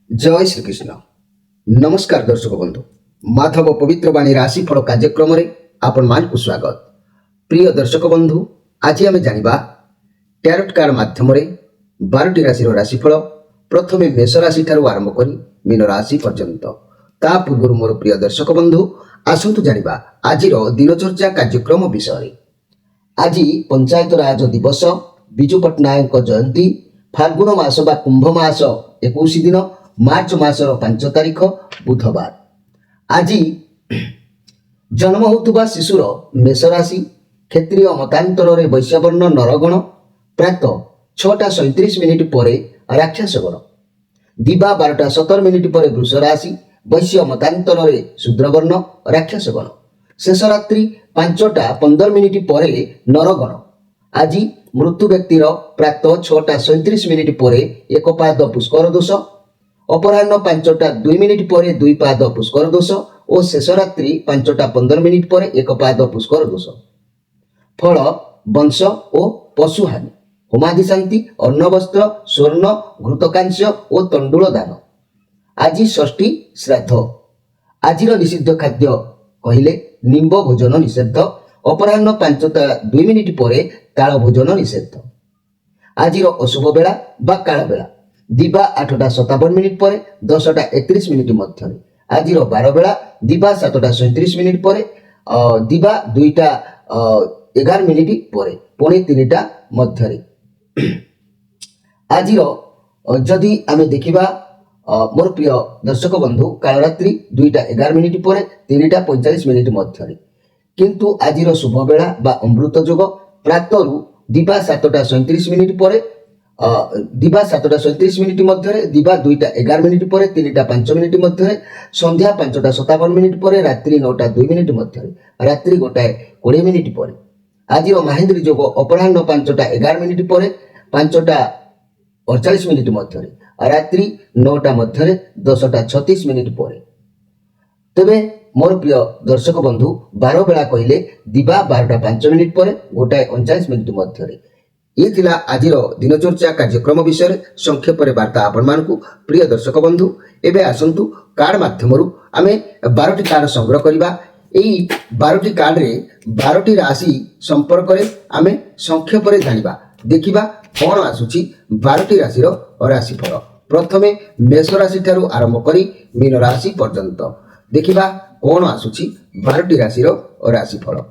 जय श्रीकृष्ण। नमस्कार दर्शक बंधु, माधव पवित्र बाणी राशिफल कार्यक्रम आपण मान को स्वागत। प्रिय दर्शक बंधु, आज आम जानिबा टैरोट कार्ड माध्यम 12टी राशि राशिफल प्रथम मेष राशि ठारू आरंभ करी मीन राशि पर्यंत। ता पूर्व मोर प्रिय दर्शक बंधु आसंतु जानिबा आजिर दिनचर्या कार्यक्रम विषय। आज पंचायत राज दिवस, विजु पट्टनायक जयंती, फाल्गुन मास बा कुंभ मास 21 दिन, मार्च मासर 5 तारिख बुधवार। आज जन्म होता शिशुर मेष राशि, क्षेत्रीय मतांतर वैश्यवर्ण नरगण, प्रातः 6:37 पर राक्षसगण, दिवा 12:17 पर वृष राशि, वैश्य मतांतर शूद्रवर्ण राक्षसगण, शेष रात्रि 5:15 पर नरगण। आज मृत्यु व्यक्तिर प्रातः 6:37 पर एक पाद पुष्कर दोष, अपराह्न 5:02 पर 2 पाद पुष्कर दोष और शेष रात्रि 5:15 पर एक पाद पुष्कर दोष। फल वंश और पशुहानि, होमादि शांति, अन्न वस्त्र, स्वर्ण, घृतकांस्य और तंडुल दान। आज षष्ठी श्राद्ध। आज निषिद्ध खाद्य कहले निम्ब भोजन निषेध, अपराह्न 5:02 पर ताल भोजन निषेध। आज अशुभ बेला बा काल बेला दिवा 8:57 पर 10:31 मध्य। आज बार बेला दिवा 7:37 पर दिवा 2:11 पर पुणी 3टा मध्य। आज जदि आम देखा मोर प्रिय दर्शक बंधु कालरात्रि 2:11 पर 3:45 मध्य। किंतु आज शुभ बेला बा अमृत जोग प्रातरु दिवा 7:37 पर दिवा 7:37 मध्य, दिवा 2:11 पर 3:05 मध्य, संध्या 5:57 पर रात्रि 9:02 मध्य, रात्रि 1:20 पर। आज महेंद्री जोग अपराह्न 5:11 पर 5:48 मध्य, रात्रि 9टा मध्य 10:36 पर। तेबे मोर प्रिय दर्शक बंधु 12 बेला कहले दिवा 12:05 पर 1:39 मध्य। ये थिला आजिर दिनचर्या कार्यक्रम विषय संक्षेप वार्ता आपण मानकु। प्रिय दर्शक बंधु एबे आसंतु कार्ड माध्यम आमे 12टी कार्ड संग्रह करिबा। एई 12टी कार्ड रे 12टी राशि संपर्क रे आमे संक्षेप रे जानिबा, देखिबा कोन आसुची 12टी राशि रो राशिफल। प्रथमे मेष राशि ठारू आरंभ करी मीन राशि पर्यंत देखिबा कोन आसुची 12टी राशि रो राशिफल।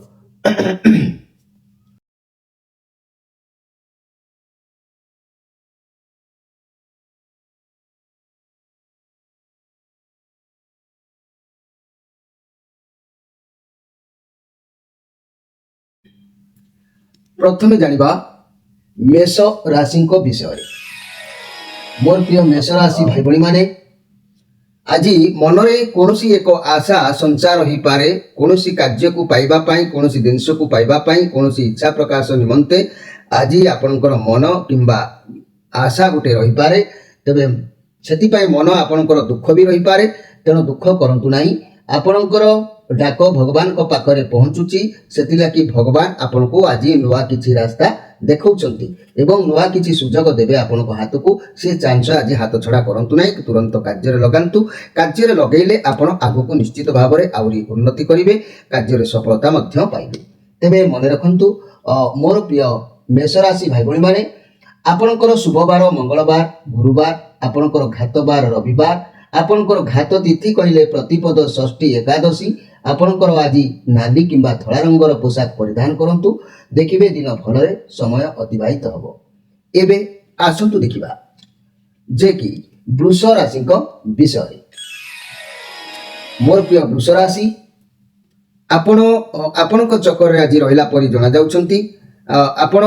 प्रथमे जानिबा मेष राशि विषय। मोर प्रिय मेष राशि भाई भणी माने आज मनरे कोनोसी एक आशा संचार हो पारे, कोनोसी कार्य को पाइबा पाई, कोनोसी जिनस को पाइबा पाई, कोनोसी इच्छा प्रकाश निमंते आज आपणकर मन किंबा आशा गोटे रही पारे। तबे सेति पाई मन आपणकर दुख भी रही पारे, तेणु दुख करंतु नाही। आपणकर डाक भगवान को पाखरे पहुंचुची, सेतिला कि भगवान आपन को आज नुआ किछि रास्ता देखौचंती एवं नुआ किछि सुजोग देबे आपन को हाथ को। से चांस आज हाथ छड़ा करंतु नाही, तुरंत कार्य रे लगांतु। कार्य रे लगेले आपन आगु को निश्चित भाव रे आउरी उन्नति करिवे, कार्य रे सफलता मध्य पाइबे। तेबे मने रखंतु मोर प्रिय मेष राशि भाई भणी माने आपनकर शुभ बार मंगलवार, गुरुवार, आपनकर घात बार रविवार, आपनकर घात तिथि कहले प्रतिपद, षष्ठी, एकादशी। आपनकर आज नाली किंबा धला रंगर पोशाक परिधान करंतु, देखिबे दिन भलरे समय अतिबाहित हबो। एबे आसंतु देखिबा जे कि वृष राशि विषय। मोर प्रिय वृष राशि आपणक चक्कर आज रहिला परि जणा जाउछंती। आपण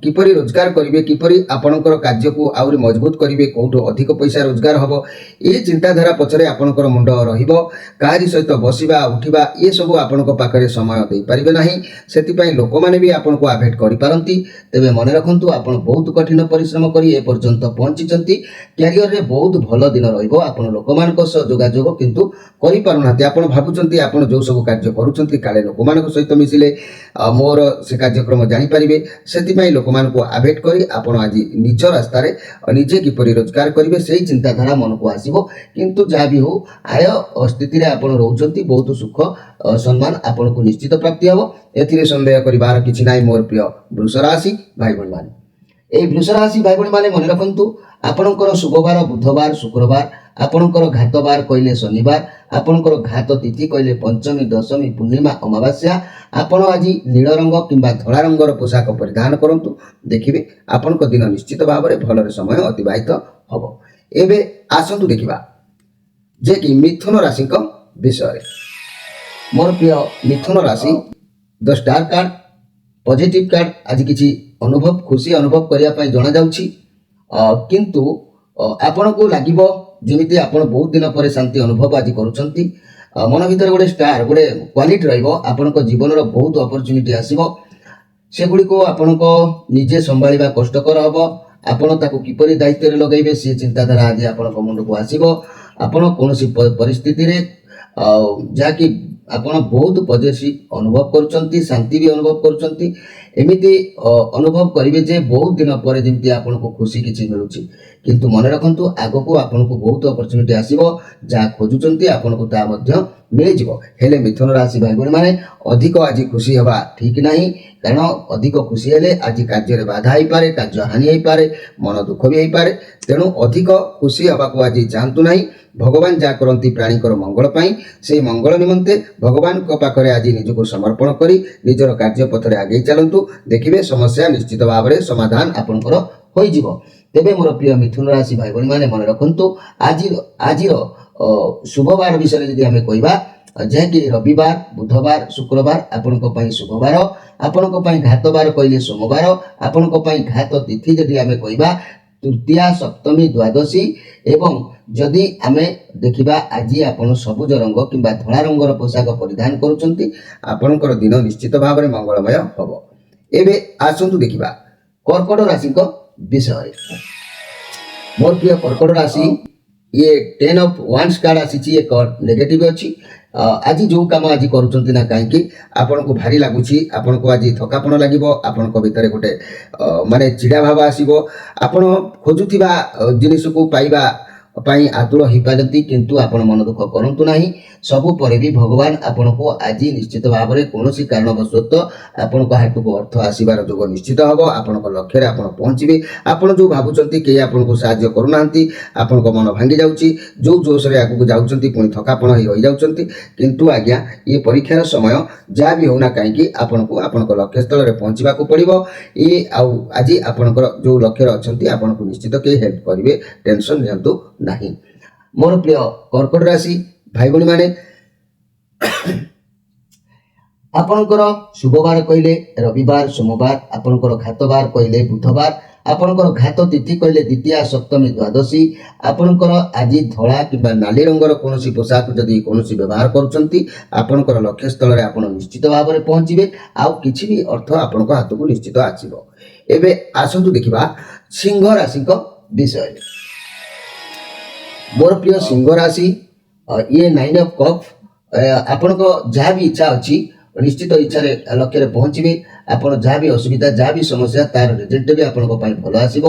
किपरि रोजगार करिवे, किपरि आपणकर कार्य को आउरी मजबूत करिवे, कोठो अधिक पैसा रोजगार हबो, ए चिंताधारा पछरे आपणकर मुंड रहिबो। काहारी सहित बसिबा उठिबा ये सब आपणक पाखरे समय देई परिबे नाही, सेति पई लोक माने भी आपणको अभेट करि पारंती। तेबे मने रखंतु आपण बहुत कठिन परिश्रम करी ए पर्यंत पहुंचीचंती। कैरियर रे बहुत भल दिन रहिबो। आपण लोक मानक सह जोगाजोग किंतु करि पारुनाती। आपण भाबुचंती आपण जो सब कार्य करूचंती काले लोक मानक सहित मिसिले मोर से कार्यक्रम जानि କରିପାରିବେ। ସେଥିପାଇଁ ଲୋକମାନଙ୍କୁ ଆଭଏଡ୍ କରି ଆପଣ ଆଜି ନିଜ ରାସ୍ତାରେ ନିଜେ କିପରି ରୋଜଗାର କରିବେ ସେଇ ଚିନ୍ତାଧାରା ମନକୁ ଆସିବ। କିନ୍ତୁ ଯାହା ବି ହଉ ଆୟ ସ୍ଥିତିରେ ଆପଣ ରହୁଛନ୍ତି, ବହୁତ ସୁଖ ସମ୍ମାନ ଆପଣଙ୍କୁ ନିଶ୍ଚିତ ପ୍ରାପ୍ତି ହେବ। ଏଥିରେ ସନ୍ଦେହ କରିବାର କିଛି ନାହିଁ ମୋର ପ୍ରିୟ ବୃଷ ରାଶି ଭାଇ ଭଉଣୀମାନେ। এই ବୃଷ ରାଶି ଭାଇ ଭଉଣୀମାନେ ମନେ ରଖନ୍ତୁ, ଆପଣଙ୍କର ଶୁଭବାର ବୁଧବାର, ଶୁକ୍ରବାର, ଆପଣଙ୍କର ଘାତ ବାର କହିଲେ ଶନିବାର, ଆପଣଙ୍କର ଘାତ ତିଥି କହିଲେ ପଞ୍ଚମୀ, ଦଶମୀ, ପୂର୍ଣ୍ଣିମା, ଅମାବାସ୍ୟା। ଆପଣ ଆଜି ନୀଳ ରଙ୍ଗ କିମ୍ବା ଧଳା ରଙ୍ଗର ପୋଷାକ ପରିଧାନ କରନ୍ତୁ, ଦେଖିବେ ଆପଣଙ୍କ ଦିନ ନିଶ୍ଚିତ ଭାବରେ ଭଲରେ ସମୟ ଅତିବାହିତ ହେବ। ଏବେ ଆସନ୍ତୁ ଦେଖିବା ଯେ କି ମିଥୁନ ରାଶିଙ୍କ ବିଷୟରେ। ମୋର ପ୍ରିୟ ମିଥୁନ ରାଶି, ଦ ଷ୍ଟାର କାର୍ଡ ପଜିଟିଭ କାର୍ଡ ଆଜି କିଛି ଅନୁଭବ ଖୁସି ଅନୁଭବ କରିବା ପାଇଁ ଜଣାଯାଉଛି। କିନ୍ତୁ ଆପଣଙ୍କୁ ଲାଗିବ ଯେମିତି ଆପଣ ବହୁତ ଦିନ ପରେ ଶାନ୍ତି ଅନୁଭବ ଆଜି କରୁଛନ୍ତି। ମନ ଭିତରେ ଗୋଟେ ଷ୍ଟାର, ଗୋଟେ କ୍ୱାଲିଟି ରହିବ। ଆପଣଙ୍କ ଜୀବନର ବହୁତ ଅପରଚ୍ୟୁନିଟି ଆସିବ, ସେଗୁଡ଼ିକୁ ଆପଣଙ୍କ ନିଜେ ସମ୍ଭାଳିବା କଷ୍ଟକର ହେବ। ଆପଣ ତାକୁ କିପରି ଦାୟିତ୍ୱରେ ଲଗାଇବେ ସେ ଚିନ୍ତାଧାରା ଆଜି ଆପଣଙ୍କ ମୁଣ୍ଡକୁ ଆସିବ। ଆପଣ କୌଣସି ପରିସ୍ଥିତିରେ ଯାହାକି ଆପଣ ବହୁତ ପଜେସିଭ ଅନୁଭବ କରୁଛନ୍ତି, ଶାନ୍ତି ବି ଅନୁଭବ କରୁଛନ୍ତି। ଏମିତି ଅନୁଭବ କରିବେ ଯେ ବହୁତ ଦିନ ପରେ ଯେମିତି ଆପଣଙ୍କୁ ଖୁସି କିଛି ମିଳୁଛି। କିନ୍ତୁ ମନେ ରଖନ୍ତୁ, ଆଗକୁ ଆପଣଙ୍କୁ ବହୁତ ଅପରଚ୍ୟୁନିଟି ଆସିବ, ଯାହା ଖୋଜୁଛନ୍ତି ଆପଣଙ୍କୁ ତାହା ମଧ୍ୟ ମିଳିଯିବ। ହେଲେ ମିଥୁନ ରାଶି ଭାଇ ଭଉଣୀମାନେ, ଅଧିକ ଆଜି ଖୁସି ହେବା ଠିକ ନାହିଁ, କାରଣ ଅଧିକ ଖୁସି ହେଲେ ଆଜି କାର୍ଯ୍ୟରେ ବାଧା ହେଇପାରେ, କାର୍ଯ୍ୟ ହାନି ହେଇପାରେ, ମନ ଦୁଃଖ ବି ହେଇପାରେ। ତେଣୁ ଅଧିକ ଖୁସି ହେବାକୁ ଆଜି ଚାହାନ୍ତୁ ନାହିଁ। ଭଗବାନ ଯାହା କରନ୍ତି ପ୍ରାଣୀଙ୍କର ମଙ୍ଗଳ ପାଇଁ, ସେହି ମଙ୍ଗଳ ନିମନ୍ତେ ଭଗବାନଙ୍କ ପାଖରେ ଆଜି ନିଜକୁ ସମର୍ପଣ କରି ନିଜର କାର୍ଯ୍ୟପଥରେ ଆଗେଇ ଚାଲନ୍ତୁ, ଦେଖିବେ ସମସ୍ୟା ନିଶ୍ଚିତ ଭାବରେ ସମାଧାନ ଆପଣଙ୍କର ହୋଇଯିବ। ତେବେ ମୋର ପ୍ରିୟ ମିଥୁନ ରାଶି ଭାଇ ଭଉଣୀମାନେ ମନେ ରଖନ୍ତୁ, ଆଜିର ଶୁଭବାର ବିଷୟରେ ଯଦି ଆମେ କହିବା, ଯାହାକି ରବିବାର, ବୁଧବାର, ଶୁକ୍ରବାର ଆପଣଙ୍କ ପାଇଁ ଶୁଭବାର, ଆପଣଙ୍କ ପାଇଁ ଘାତ ବାର କହିଲେ ସୋମବାର, ଆପଣଙ୍କ ପାଇଁ ଘାତ ତିଥି ଯଦି ଆମେ କହିବା ତୃତୀୟା, ସପ୍ତମୀ, ଦ୍ୱାଦଶୀ। ଏବଂ ଯଦି ଆମେ ଦେଖିବା ଆଜି ଆପଣ ସବୁଜ ରଙ୍ଗ କିମ୍ବା ଧଳା ରଙ୍ଗର ପୋଷାକ ପରିଧାନ କରୁଛନ୍ତି, ଆପଣଙ୍କର ଦିନ ନିଶ୍ଚିତ ଭାବରେ ମଙ୍ଗଳମୟ ହେବ। ଏବେ ଆସନ୍ତୁ ଦେଖିବା କର୍କଟ ରାଶିଙ୍କ ବିଷୟରେ। ମୋର ପ୍ରିୟ କର୍କଟ ରାଶି, ଇଏ 10 ଅଫ୍ ୱାନ୍ସ କାର୍ଡ ଆସିଛି, ଏକ ନେଗେଟିଭ ଅଛି। ଆଜି ଯେଉଁ କାମ ଆଜି କରୁଛନ୍ତି ନା କାହିଁକି ଆପଣଙ୍କୁ ଭାରି ଲାଗୁଛି, ଆପଣଙ୍କୁ ଆଜି ଥକାପଣ ଲାଗିବ, ଆପଣଙ୍କ ଭିତରେ ଗୋଟେ ମାନେ ଚିଡ଼ା ଭାବ ଆସିବ। ଆପଣ ଖୋଜୁଥିବା ଜିନିଷକୁ ପାଇବା ପାଇଁ ଆତୁର ହୋଇପାରନ୍ତି, କିନ୍ତୁ ଆପଣ ମନ ଦୁଃଖ କରନ୍ତୁ ନାହିଁ। ସବୁ ପରେ ବି ଭଗବାନ ଆପଣଙ୍କୁ ଆଜି ନିଶ୍ଚିତ ଭାବରେ କୌଣସି କାରଣବଶତଃ ଆପଣଙ୍କ ହାତକୁ ଅର୍ଥ ଆସିବାର ଯୋଗ ନିଶ୍ଚିତ ହେବ। ଆପଣଙ୍କ ଲକ୍ଷ୍ୟରେ ଆପଣ ପହଞ୍ଚିବେ। ଆପଣ ଯେଉଁ ଭାବୁଛନ୍ତି କେହି ଆପଣଙ୍କୁ ସାହାଯ୍ୟ କରୁନାହାନ୍ତି, ଆପଣଙ୍କ ମନ ଭାଙ୍ଗି ଯାଉଛି, ଯେଉଁ ଜୋଶରେ ଆଗକୁ ଯାଉଛନ୍ତି ପୁଣି ଥକାପଣ ହୋଇ ରହିଯାଉଛନ୍ତି। କିନ୍ତୁ ଆଜ୍ଞା, ଇଏ ପରୀକ୍ଷାର ସମୟ, ଯାହା ବି ହେଉନା କାହିଁକି ଆପଣଙ୍କୁ ଆପଣଙ୍କ ଲକ୍ଷ୍ୟସ୍ଥଳରେ ପହଞ୍ଚିବାକୁ ପଡ଼ିବ। ଆଉ ଆଜି ଆପଣଙ୍କର ଯେଉଁ ଲକ୍ଷ୍ୟରେ ଅଛନ୍ତି ଆପଣଙ୍କୁ ନିଶ୍ଚିତ କେହି ହେଲ୍ପ କରିବେ, ଟେନସନ୍ ନିଅନ୍ତୁ ନାହିଁ। ମୋର ପ୍ରିୟ କର୍କଟ ରାଶି ଭାଇ ଭଉଣୀମାନେ, ଆପଣଙ୍କର ଶୁଭବାର କହିଲେ ରବିବାର, ସୋମବାର, ଆପଣଙ୍କର ଘାତବାର କହିଲେ ବୁଧବାର, ଆପଣଙ୍କର ଘାତ ତିଥି କହିଲେ ଦ୍ୱିତୀୟା, ସପ୍ତମୀ, ଦ୍ୱାଦଶୀ। ଆପଣଙ୍କର ଆଜି ଧଳା କିମ୍ବା ନାଲି ରଙ୍ଗର କୌଣସି ପୋଷାକ ଯଦି କୌଣସି ବ୍ୟବହାର କରୁଛନ୍ତି, ଆପଣଙ୍କର ଲକ୍ଷ୍ୟସ୍ଥଳରେ ଆପଣ ନିଶ୍ଚିତ ଭାବରେ ପହଞ୍ଚିବେ। ଆଉ କିଛି ବି ଅର୍ଥ ଆପଣଙ୍କ ହାତକୁ ନିଶ୍ଚିତ ଆସିବ। ଏବେ ଆସନ୍ତୁ ଦେଖିବା ସିଂହ ରାଶିଙ୍କ ବିଷୟରେ। ମୋର ପ୍ରିୟ ସିଂହ ରାଶି, ଇଏ 9 ଅଫ୍ କପ୍। ଆପଣଙ୍କ ଯାହା ବି ଇଚ୍ଛା ଅଛି ନିଶ୍ଚିତ ଇଚ୍ଛାରେ ଲକ୍ଷ୍ୟରେ ପହଞ୍ଚିବେ। ଆପଣ ଯାହା ବି ଅସୁବିଧା, ଯାହା ବି ସମସ୍ୟା, ତାର ରେଜଲ୍ଟ ବି ଆପଣଙ୍କ ପାଇଁ ଭଲ ଆସିବ।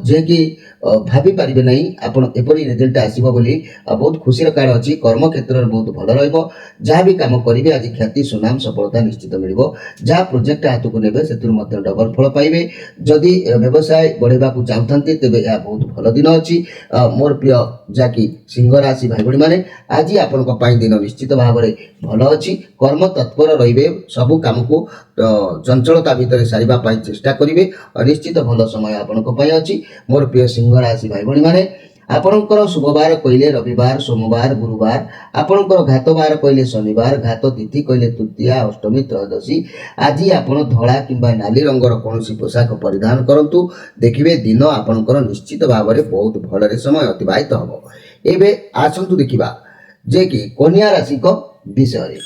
ଯିଏକି ଭାବି ପାରିବେ ନାହିଁ ଆପଣ ଏପରି ରେଜଲ୍ଟ ଆସିବ ବୋଲି। ବହୁତ ଖୁସିର କାରଣ ଅଛି, କର୍ମକ୍ଷେତ୍ରରେ ବହୁତ ଭଲ ରହିବ। ଯାହା ବି କାମ କରିବେ ଆଜି ଖ୍ୟାତି, ସୁନାମ, ସଫଳତା ନିଶ୍ଚିତ ମିଳିବ। ଯାହା ପ୍ରୋଜେକ୍ଟ ହାତକୁ ନେବେ ସେଥିରୁ ମଧ୍ୟ ଡବଲ ଫଳ ପାଇବେ। ଯଦି ବ୍ୟବସାୟ ବଢ଼ାଇବାକୁ ଚାହୁଁଥାନ୍ତି ତେବେ ଏହା ବହୁତ ଭଲ ଦିନ ଅଛି। ମୋର ପ୍ରିୟ ଯାହାକି ସିଂହ ରାଶି ଭାଇ ଭଉଣୀମାନେ, ଆଜି ଆପଣଙ୍କ ପାଇଁ ଦିନ ନିଶ୍ଚିତ ଭାବରେ ଭଲ ଅଛି। କର୍ମ ତତ୍ପର ରହିବେ, ସବୁ କାମକୁ ଚଞ୍ଚଳତା ଭିତରେ ସାରିବା ପାଇଁ ଚେଷ୍ଟା କରିବେ। ନିଶ୍ଚିତ ଭଲ ସମୟ ଆପଣଙ୍କ ପାଇଁ ଅଛି। ମୋର ପ୍ରିୟ ସିଂହ ରାଶି ଭାଇ ଭଉଣୀମାନେ, ଆପଣଙ୍କର ଶୁଭବାର କହିଲେ ରବିବାର, ସୋମବାର, ଗୁରୁବାର, ଆପଣଙ୍କର ଘାତବାର କହିଲେ ଶନିବାର, ଘାତ ତିଥି କହିଲେ ତୃତୀୟା, ଅଷ୍ଟମୀ, ତ୍ରୟୋଦଶୀ। ଆଜି ଆପଣ ଧଳା କିମ୍ବା ନାଲି ରଙ୍ଗର କୌଣସି ପୋଷାକ ପରିଧାନ କରନ୍ତୁ, ଦେଖିବେ ଦିନ ଆପଣଙ୍କର ନିଶ୍ଚିତ ଭାବରେ ବହୁତ ଭଲରେ ସମୟ ଅତିବାହିତ ହେବ। ଏବେ ଆସନ୍ତୁ ଦେଖିବା ଯେ କି କନ୍ୟା ରାଶିଙ୍କ ବିଷୟରେ।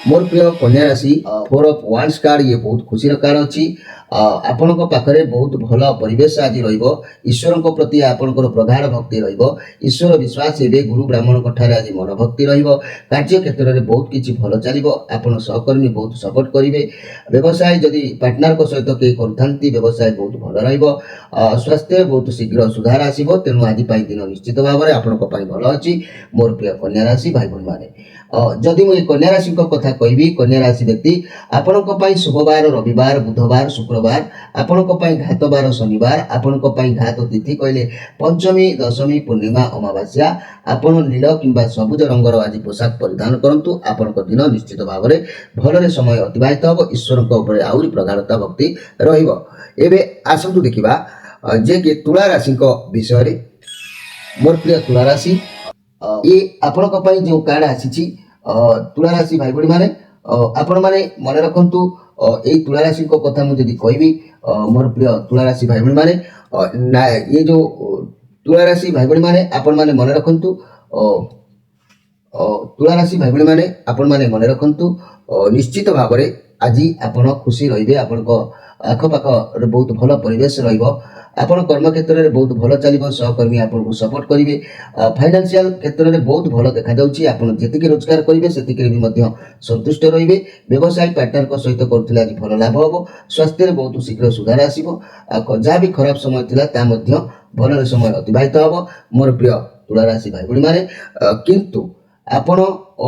ମୋର ପ୍ରିୟ କନ୍ୟା ରାଶି, 4 ଅଫ୍ ୱାନ୍ସ କାର୍ଡ, ଇଏ ବହୁତ ଖୁସିର କାର୍ଡ ଅଛି। ଆପଣଙ୍କ ପାଖରେ ବହୁତ ଭଲ ପରିବେଶ ଆଜି ରହିବ। ଈଶ୍ୱରଙ୍କ ପ୍ରତି ଆପଣଙ୍କର ପ୍ରଗାଢ଼ ଭକ୍ତି ରହିବ। ଈଶ୍ୱର ବିଶ୍ୱାସ ହେବେ। ଗୁରୁ ବ୍ରାହ୍ମଣଙ୍କ ଠାରେ ଆଜି ମନୋଭକ୍ତି ରହିବ। କାର୍ଯ୍ୟ କ୍ଷେତ୍ରରେ ବହୁତ କିଛି ଭଲ ଚାଲିବ। ଆପଣ ସହକର୍ମୀ ବହୁତ ସପୋର୍ଟ କରିବେ। ବ୍ୟବସାୟ ଯଦି ପାର୍ଟନରଙ୍କ ସହିତ କେହି କରୁଥାନ୍ତି ବ୍ୟବସାୟ ବହୁତ ଭଲ ରହିବ। ସ୍ୱାସ୍ଥ୍ୟରେ ବହୁତ ଶୀଘ୍ର ସୁଧାର ଆସିବ। ତେଣୁ ଆଜି ପାଇଁ ଦିନ ନିଶ୍ଚିତ ଭାବରେ ଆପଣଙ୍କ ପାଇଁ ଭଲ ଅଛି। ମୋର ପ୍ରିୟ କନ୍ୟା ରାଶି ଭାଇ ଭଉଣୀମାନେ, ଯଦି ମୁଁ ଏ କନ୍ୟା ରାଶିଙ୍କ କଥା କହିବି, କନ୍ୟା ରାଶି ବ୍ୟକ୍ତି ଆପଣଙ୍କ ପାଇଁ ଶୁଭବାର ରବିବାର, ବୁଧବାର, ଶୁକ୍ରବାର, ଆପଣଙ୍କ ପାଇଁ ଘାତବାର ଶନିବାର, ଆପଣଙ୍କ ପାଇଁ ଘାତ ତିଥି କହିଲେ ପଞ୍ଚମୀ, ଦଶମୀ, ପୂର୍ଣ୍ଣିମା, ଅମାବାସ୍ୟା। ଆପଣ ନୀଳ କିମ୍ବା ସବୁଜ ରଙ୍ଗର ଆଜି ପୋଷାକ ପରିଧାନ କରନ୍ତୁ। ଆପଣଙ୍କ ଦିନ ନିଶ୍ଚିତ ଭାବରେ ଭଲରେ ସମୟ ଅତିବାହିତ ହେବ। ଈଶ୍ୱରଙ୍କ ଉପରେ ଆହୁରି ପ୍ରଗାଢ଼ତା ଭକ୍ତି ରହିବ। ଏବେ ଆସନ୍ତୁ ଦେଖିବା ଯେ କି ତୁଳା ରାଶିଙ୍କ ବିଷୟରେ। ମୋର ପ୍ରିୟ ତୁଳା ରାଶି, ଏ ଆପଣଙ୍କ ପାଇଁ ଯେଉଁ କାର୍ଡ ଆସିଛି, ତୁଳା ରାଶି ଭାଇ ଭଉଣୀ ମାନେ ଆପଣମାନେ ମନେ ରଖନ୍ତୁ। ଏଇ ତୁଳା ରାଶିଙ୍କ କଥା ମୁଁ ଯଦି କହିବି, ମୋର ପ୍ରିୟ ତୁଳା ରାଶି ଭାଇ ଭଉଣୀ ମାନେ, ଏ ଯେଉଁ ତୁଳା ରାଶି ଭାଇ ଭଉଣୀ ମାନେ ଆପଣମାନେ ମନେ ରଖନ୍ତୁ, ତୁଳା ରାଶି ଭାଇ ଭଉଣୀ ମାନେ ଆପଣମାନେ ମନେ ରଖନ୍ତୁ, ନିଶ୍ଚିତ ଭାବରେ ଆଜି ଆପଣ ଖୁସି ରହିବେ। ଆପଣଙ୍କ ଆଖପାଖରେ ବହୁତ ଭଲ ପରିବେଶ ରହିବ। ଆପଣ କର୍ମକ୍ଷେତ୍ରରେ ବହୁତ ଭଲ ଚାଲିବ। ସହକର୍ମୀ ଆପଣଙ୍କୁ ସପୋର୍ଟ କରିବେ। ଫାଇନାନ୍ସିଆଲ କ୍ଷେତ୍ରରେ ବହୁତ ଭଲ ଦେଖାଯାଉଛି। ଆପଣ ଯେତିକି ରୋଜଗାର କରିବେ ସେତିକିରେ ବି ମଧ୍ୟ ସନ୍ତୁଷ୍ଟ ରହିବେ। ବ୍ୟବସାୟ ପାର୍ଟନରଙ୍କ ସହିତ କରୁଥିଲେ ଆଜି ଭଲ ଲାଭ ହେବ। ସ୍ୱାସ୍ଥ୍ୟରେ ବହୁତ ଶୀଘ୍ର ସୁଧାର ଆସିବ। ଯାହା ବି ଖରାପ ସମୟ ଥିଲା ତାହା ମଧ୍ୟ ଭଲରେ ସମୟ ଅତିବାହିତ ହେବ। ମୋର ପ୍ରିୟ ତୁଳା ରାଶି ଭାଇ ଭଉଣୀମାନେ, କିନ୍ତୁ ଆପଣ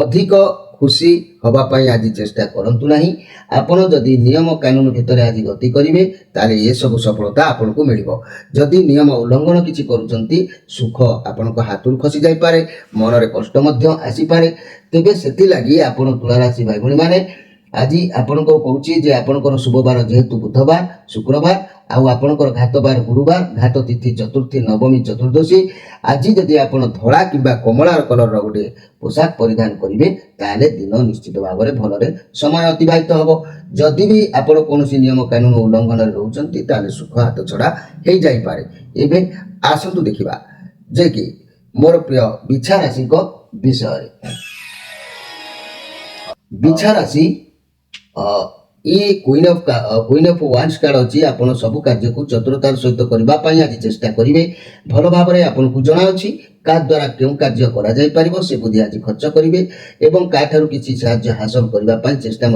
ଅଧିକ ଖୁସି ହେବା ପାଇଁ ଆଜି ଚେଷ୍ଟା କରନ୍ତୁ ନାହିଁ। ଆପଣ ଯଦି ନିୟମ କାନୁନ ଭିତରେ ଆଜି ଗତି କରିବେ ତାହେଲେ ଏସବୁ ସଫଳତା ଆପଣଙ୍କୁ ମିଳିବ। ଯଦି ନିୟମ ଉଲ୍ଲଂଘନ କିଛି କରୁଛନ୍ତି, ସୁଖ ଆପଣଙ୍କ ହାତରୁ ଖସି ଯାଇପାରେ, ମନରେ କଷ୍ଟ ମଧ୍ୟ ଆସିପାରେ। ତେବେ ସେଥିଲାଗି ଆପଣ ତୁଳା ରାଶି ଭାଇ ଭଉଣୀମାନେ, ଆଜି ଆପଣଙ୍କୁ କହୁଛି ଯେ ଆପଣଙ୍କର ଶୁଭବାର ଯେହେତୁ ବୁଧବାର, ଶୁକ୍ରବାର, ଆଉ ଆପଣଙ୍କର ଘାତବାର ଗୁରୁବାର, ଘାତ ତିଥି ଚତୁର୍ଥୀ, ନବମୀ, ଚତୁର୍ଦ୍ଦଶୀ, ଆଜି ଯଦି ଆପଣ ଧଳା କିମ୍ବା କମଳା କଲରର ଗୋଟେ ପୋଷାକ ପରିଧାନ କରିବେ ତାହେଲେ ଦିନ ନିଶ୍ଚିତ ଭାବରେ ଭଲରେ ସମୟ ଅତିବାହିତ ହେବ। ଯଦି ବି ଆପଣ କୌଣସି ନିୟମ କାନୁନ ଉଲ୍ଲଂଘନରେ ରହୁଛନ୍ତି ତାହେଲେ ସୁଖ ହାତ ଛଡ଼ା ହେଇଯାଇପାରେ। ଏବେ ଆସନ୍ତୁ ଦେଖିବା ଯେ କି ମୋର ପ୍ରିୟ ବିଛା ରାଶିଙ୍କ ବିଷୟରେ। ବିଛା ରାଶି, ये क्वीन ऑफ वान्स कार्ड अच्छी। आपण सब कार्य को चतुरतार सहित करने आज चेष्टा करेंगे। भल भाव में आपको जना अच्छी का द्वारा क्यों कार्य कर से बुद्धि आज खर्च करेंगे और क्या किसी साहाय्य हासिल करने चेष्टा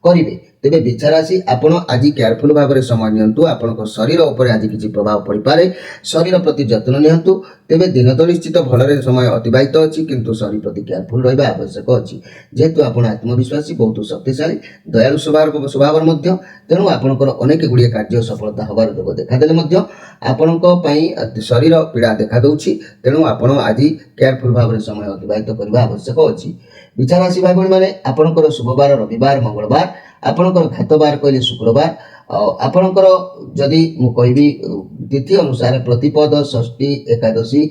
करेंगे। तेरे बिछा राशि आपण आज केयरफुल भाव में समय नियंतु। आपण शरीर उपर आज किसी प्रभाव पड़ पारे। शरीर प्रति जत्न नियंतु। तेरे दिन तो निश्चित भल समय अतिबाहित अच्छी, किंतु शरीर प्रति केयरफुल रहा आवश्यक अच्छी। जेहेतु आपण आत्मविश्वासी, बहुत शक्तिशाली, दयालु स्वभाव तेणु आपणकर अनेक गुड़िए कार्य सफलता हबार योग देखादेले आपण शरीर पीड़ा देखा दूची। तेणु आपण आज केयरफुल भाव में समय अतिबाहित करने आवश्यक अच्छी। बिछा राशि भाई भाई मैंने आपणकर शुभवार रविवार, मंगलवार, आपणकर घातवार कहले शुक्रवार, आपणकर जदि मु कहबी तिथि अनुसार प्रतिपद, षष्ठी, एकादशी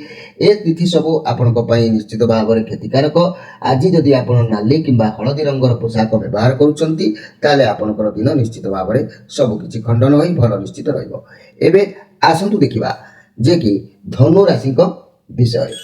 ए तिथि सबू आपणक पई निश्चित भाव में क्षतिकारक। आज जदि आपण नाली किंबा हलदी रंगर पोशाक व्यवहार करूछंती ताले आपणकर दिन निश्चित भाव में सब किछि खंडन होई भल निश्चित रहइबो। एबे आसंतु देखिबा जे कि धनु राशि को विषय।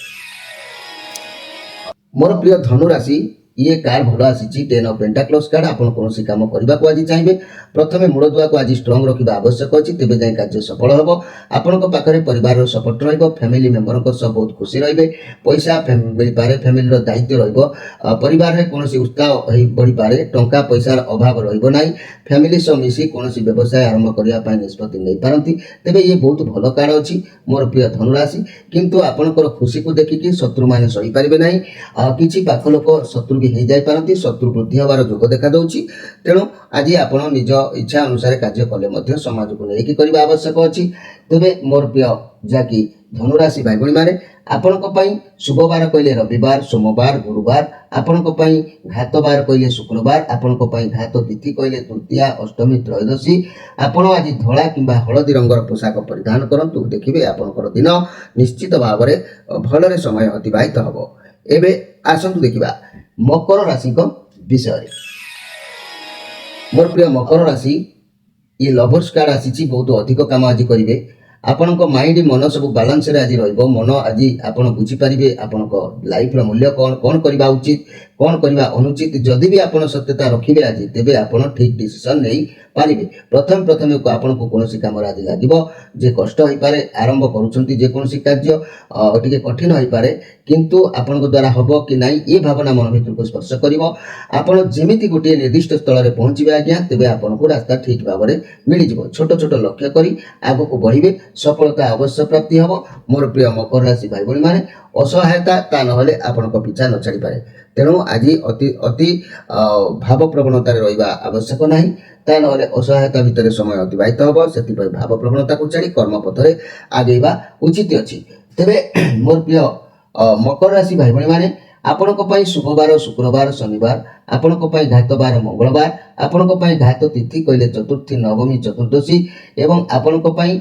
मोर प्रिय धनु राशि, ये कार्ड भल आसी 10 ऑफ पेंटाक्लस कार्ड। आपण कौन सी काम करने को आज चाहिए, प्रथमे मूलदुआ को आज स्ट्रंग रखा आवश्यक अच्छी, तेज जाए कार्य सफल हम। आपण पाखे परिवार सपोर्ट रैमिली मेम्बर बहुत खुशी रे। पैसा मिल पारे, फैमिली दायित्व रहिबार में कौन उत्साह बढ़ी पारे, टंका पैसार अभाव रहा। फैमिली सह मिसी कौन व्यवसाय आरंभ करने निष्पत्ति नहीं पारती। तेरे ये बहुत भल कार्ड अच्छी मोर प्रिय धनुराशि। किंतु आपणकर खुशी को देखिकी शत्रु मैंने सही पारे ना। किसी पाख लोक शत्रु भी हो जाई पारती, शत्रु वृद्धि हबार योग देखा दूची। तेणु आज आपण निज इच्छा अनुसार कार्य कले समाज को लेकिन करने आवश्यक अच्छी। तेरे मोर प्रिय जहाँकि धनुराशि भाई भाई मैंने आपण शुभवार कहले रविवार, सोमवार, गुरुवार, आपण घातवार कहले शुक्रवार, आपण घात तिथि कहले तृतीया, अष्टमी, त्रयोदशी। आपण आज धला किंबा हलदी रंगर पोशाक परिधान करंतु, देखिए आपणकर दिन निश्चित भाव में भलरे समय अतिबाहित हम। एबे आसंतु देखिबा मकर राशि को विषय। मोर प्रिय मकर राशि, ये लवर्स कार्ड आसी बहुत अधिक काम आज करेंगे। आपण माइंड मन सब बालांस आज मन आज आप बुझीपारे आपण लाइफ मूल्य कौन कौन करवा उचित, कौन करवा अनुचित जदि भी आपण सत्यता रखिबे आज तेबे आपण ठीक डिसीजन नहीं पारिबे। प्रथम प्रथम आपण को कोनोसी काम आज लागिबो जे कष्ट होई पारे आरंभ करूछंती जे कोनोसी कार्य टिके कठिन होई पारे किंतु आपण को द्वारा हबो कि नाही ए भावना मन भीतर को स्पर्श करिवो। आपण जेमिति गोटे निर्दिष्ट स्थल रे पहुंचीबे आज्ञा तेबे आपण को रास्ता ठीक भाबरे मिली जिवो। छोट छोट लक्ष्य करी आगो को बढ़िबे सफलता अवश्य प्राप्ति हबो। मोर प्रिय मकर राशि भाई बणी माने असहायता ता नहले आपण को पीछा न छाड़ी पारे तेणु आज अति अति भाव प्रवणतार रहिबा आवश्यक नाही ता नहले असहायता भितर समय अतिबाहित हबो। सेति भाव प्रवणता को छाड़ी कर्म पथरे आगेबा उचित अछि। तेबे मोर प्रिय मकर राशि भाई बणी माने आपण को पई शुक्रवार शुक्रवार शनिवार आपण को पई घात बार मंगलवार आपण को पई घात तिथि कहले चतुर्थी नवमी चतुर्दशी एवं आपण को पई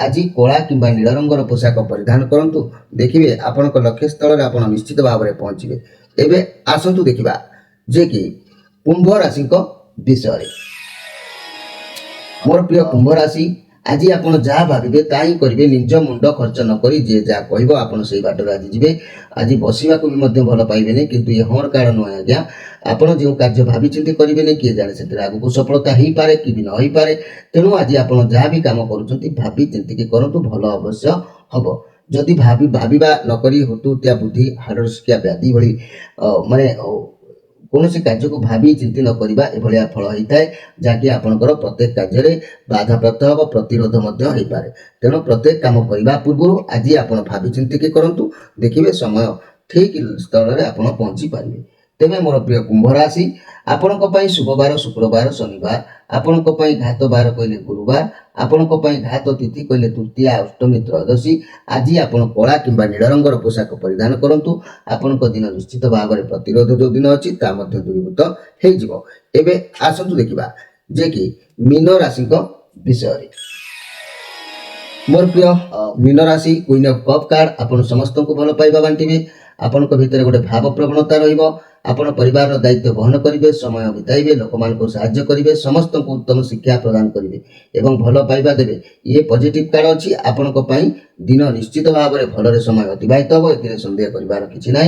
आज कोला किंबा नील रंगर पोशाक परिधान करंतु देखिबे आपण को लक्ष्य स्थल रे आपण निश्चित भाव रे पहुंचीबे। एबे आसंतु देखिबा जे कि कुंभ राशि को विषय रे। मोर प्रिय कुंभ राशि आज आपण जहाँ भाविबे ताही करिवे निज मुंड खर्च न करी जे जा कहबो आपण सेही बाटर आज जिवे। आज बसिबा को भी मध्य भल पाइबेनी किंतु ये हर कारण नुहे आज्ञा आपण जो कार्य भावी चिंती करिवेनी किए जाने से आगु को सफलता ही पारे कि भी न होई पारे। तेणु आज आपण जहाँ भी काम करूछंती भावी चिंती के करंतु भल अवश्य हबो। जदि भाविबा न करी हतुत्या बुद्धि हारस्किया व्याधि भली माने कौन कार्य को भावी चिंती न करवा एभलिया फल होता है जहाँकि आपंकर प्रत्येक कार्य बाधा प्राप्त हम प्रतिरोध पारे। तेणु प्रत्येक काम करने पूर्व आज आप भावी चिंती के करंतु देखिए समय ठीक स्थल में आप पहुंची पारे। तेरे मोर प्रिय कुंभ राशि आपण शुक्रवार शुक्रवार शनिवार आपण घात बार कहले गुरुवार आपण घात तिथि कहले तृतीया अष्टमी त्रयोदशी आज आपण कला किंबा नील रंगर पोशाक परिधान करंतु आपण दिन निश्चित भाव में प्रतिरोध जो दिन अच्छी दूरीभूत हो। एबे आसंतु देखिबा जे कि मीन राशि विषय रे। मोर प्रिय मीन राशि क्वीन ऑफ कप कार्ड आपण समस्त को भल पाइबा बांटिबे। आपण भितर गोटे भाव प्रवणता रहिबो। आपण परिवार दायित्व बहन करेंगे समय बिताइबे लोक मान साहाय्य करेंगे समस्त को उत्तम शिक्षा प्रदान करेंगे एवं भल पाइबा देवे। ये पॉजिटिव कार्ड अच्छी आपण दिन निश्चित भाव में भल समय अतिबाहित हम ए सन्देह करार कि ना।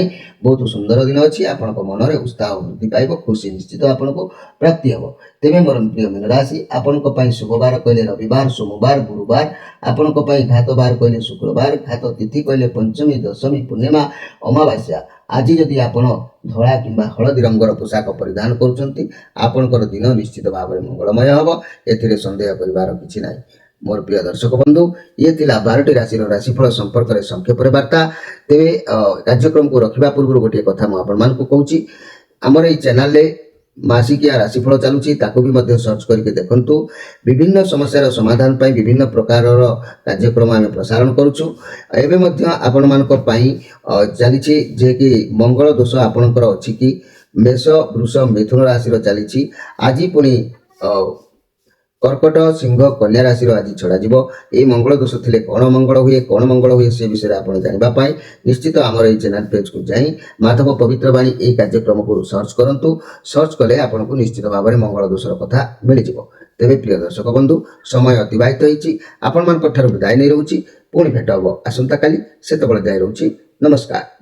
बहुत सुंदर दिन अच्छी आपण मन में उत्साह वृद्धि पाइब खुशी निश्चित आपन को प्राप्ति हम। तेरे मोर प्रिय मीन राशि आपण शुक्रवार कहले रविवार सोमवार गुरुवार आपण घात बार कहले शुक्रवार घात तिथि कहले पंचमी दशमी पूर्णिमा अमावास्या आज जदि आपण धला किंबा हलदी रंगर पोशाक परिधान करुछंती आपणकर दिन निश्चित भाव में मंगलमय हम ए सन्देह करार कि ना। मोर प्रिय दर्शक बंधु ये थिला 12टी राशि राशिफल संपर्क में संक्षेप वार्ता। तेरे कार्यक्रम को रखा पूर्व गोटे कथा मुझे कहूँ आमर ये चैनल रे मासिकिया राशिफल चलुची ताको भी मध्य सर्च करके देखंतु विभिन्न समस्यार समाधान पाई विभिन्न प्रकार कार्यक्रम आम प्रसारण करुछु। एबे मध्य आपण मानक पाई चलीछि जे कि मंगल दोष आपणकर अछि कि मेष वृष मिथुन राशि चलीछि आज पुणी कर्कट सिंह कन्या राशि आज छड़ा जीवो। ये मंगल दोष थिले कौन मंगल हुए से विषय आप जानापी निश्चित आमर ये चैनल पेज को जाई माधव पवित्र बाणी ये कार्यक्रम को सर्च करंतु। सर्च कले आपको निश्चित भाव में मंगल दोषर कथा मिल जिवो। तेबे प्रिय दर्शक बंधु समय अतिबाहित होईछि आपण मानक ठारू विदाय नहीं रहूछि पुणी भेट हबो आसंता काली सेतबेले जाय रहूछि नमस्कार।